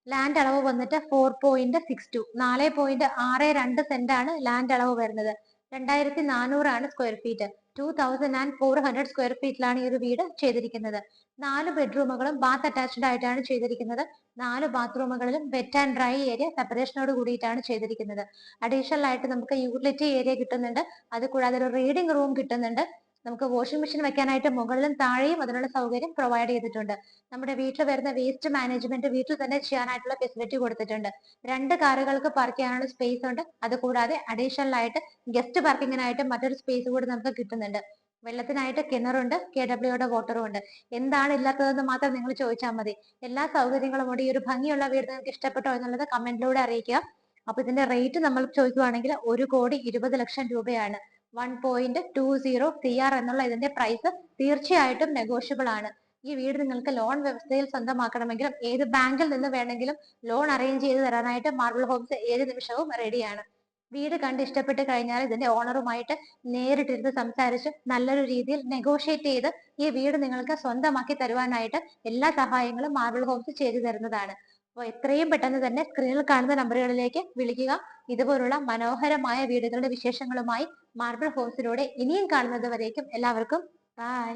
ലാൻഡ് അളവ് വന്നിട്ട് 4.62 4.62 സെന്റ് ആണ് ലാൻഡ് അളവ് വരുന്നത്. 2400 ആണ് സ്ക്വയർ ഫീറ്റ്. 2400 സ്ക്വയർ ഫീറ്റിലാണ് ഈ ഒരു വീട് ചെയ്തിരിക്കുന്നത്. 4 ബെഡ്റൂമുകളും ബാത്ത് അറ്റാച്ച്ഡ് ആയിട്ടാണ് ചെയ്തിരിക്കുന്നത്. 4 ബാത്റൂമുകളിലും വെറ്റ് ആൻഡ് ഡ്രൈ ഏരിയ സെപ്പറേഷനോട് കൂടിയിട്ടാണ് ചെയ്തിരിക്കുന്നത്. അഡീഷണൽ ആയിട്ട് നമുക്ക് യൂട്ടിലിറ്റി ഏരിയ കിട്ടുന്നുണ്ട്. അത് കൂടാതെ ഒരു റീഡിംഗ് റൂം കിട്ടുന്നുണ്ട്. നമുക്ക് വാഷിംഗ് മെഷീൻ വെക്കാനായിട്ട് മുകളിലും താഴെയും അതിനുള്ള സൗകര്യം പ്രൊവൈഡ് ചെയ്തിട്ടുണ്ട്. നമ്മുടെ വീട്ടിൽ വരുന്ന വേസ്റ്റ് മാനേജ്മെന്റ് വീട്ടിൽ തന്നെ ചെയ്യാനായിട്ടുള്ള ഫെസിലിറ്റി കൊടുത്തിട്ടുണ്ട്. 2 കാറുകൾക്ക് പാർക്ക് ചെയ്യാനുള്ള സ്പേസ് ഉണ്ട്. അത് കൂടാതെ അഡീഷണൽ ആയിട്ട് ഗസ്റ്റ് പാർക്കിങ്ങിനായിട്ട് മറ്റൊരു സ്പേസ് കൂടി നമുക്ക് കിട്ടുന്നുണ്ട്. വെള്ളത്തിനായിട്ട് കിണറുണ്ട്. KWയുടെ വാട്ടറും ഉണ്ട്. എന്താണ് ഇല്ലാത്തതെന്ന് മാത്രം നിങ്ങൾ ചോദിച്ചാൽ മതി. എല്ലാ സൗകര്യങ്ങളും ഉണ്ട്. ഈ ഒരു ഭംഗിയുള്ള വീട് നിങ്ങൾക്ക് ഇഷ്ടപ്പെട്ടോ എന്നുള്ളത് കമന്റിലൂടെ അറിയിക്കുക. അപ്പൊ ഇതിന്റെ റേറ്റ് നമ്മൾ ചോദിക്കുവാണെങ്കിൽ 1,20,00,000 രൂപയാണ്. 1.20 CR എന്നുള്ള ഇതിന്റെ പ്രൈസ് തീർച്ചയായിട്ടും നെഗോഷ്യബിൾ ആണ്. ഈ വീട് നിങ്ങൾക്ക് ലോൺ വ്യവസ്ഥയിൽ സ്വന്തമാക്കണമെങ്കിലും ഏത് ബാങ്കിൽ നിന്ന് വേണമെങ്കിലും ലോൺ അറേഞ്ച് ചെയ്ത് തരാനായിട്ട് മാർബിൾ ഹോംസ് ഏത് നിമിഷവും റെഡിയാണ്. വീട് കണ്ട് ഇഷ്ടപ്പെട്ട് കഴിഞ്ഞാൽ ഇതിന്റെ ഓണറുമായിട്ട് നേരിട്ടിരുന്ന് സംസാരിച്ച് നല്ലൊരു രീതിയിൽ നെഗോഷിയേറ്റ് ചെയ്ത് ഈ വീട് നിങ്ങൾക്ക് സ്വന്തമാക്കി തരുവാനായിട്ട് എല്ലാ സഹായങ്ങളും മാർബിൾ ഹോംസ് ചെയ്തു തരുന്നതാണ്. അപ്പോൾ എത്രയും പെട്ടെന്ന് തന്നെ സ്ക്രീനിൽ കാണുന്ന നമ്പറുകളിലേക്ക് വിളിക്കുക. ഇതുപോലുള്ള മനോഹരമായ വീടുകളുടെ വിശേഷങ്ങളുമായി മാർബിൾ ഹോംസിലൂടെ ഇനിയും കാണുന്നത് വരേക്കും എല്ലാവർക്കും ബൈ.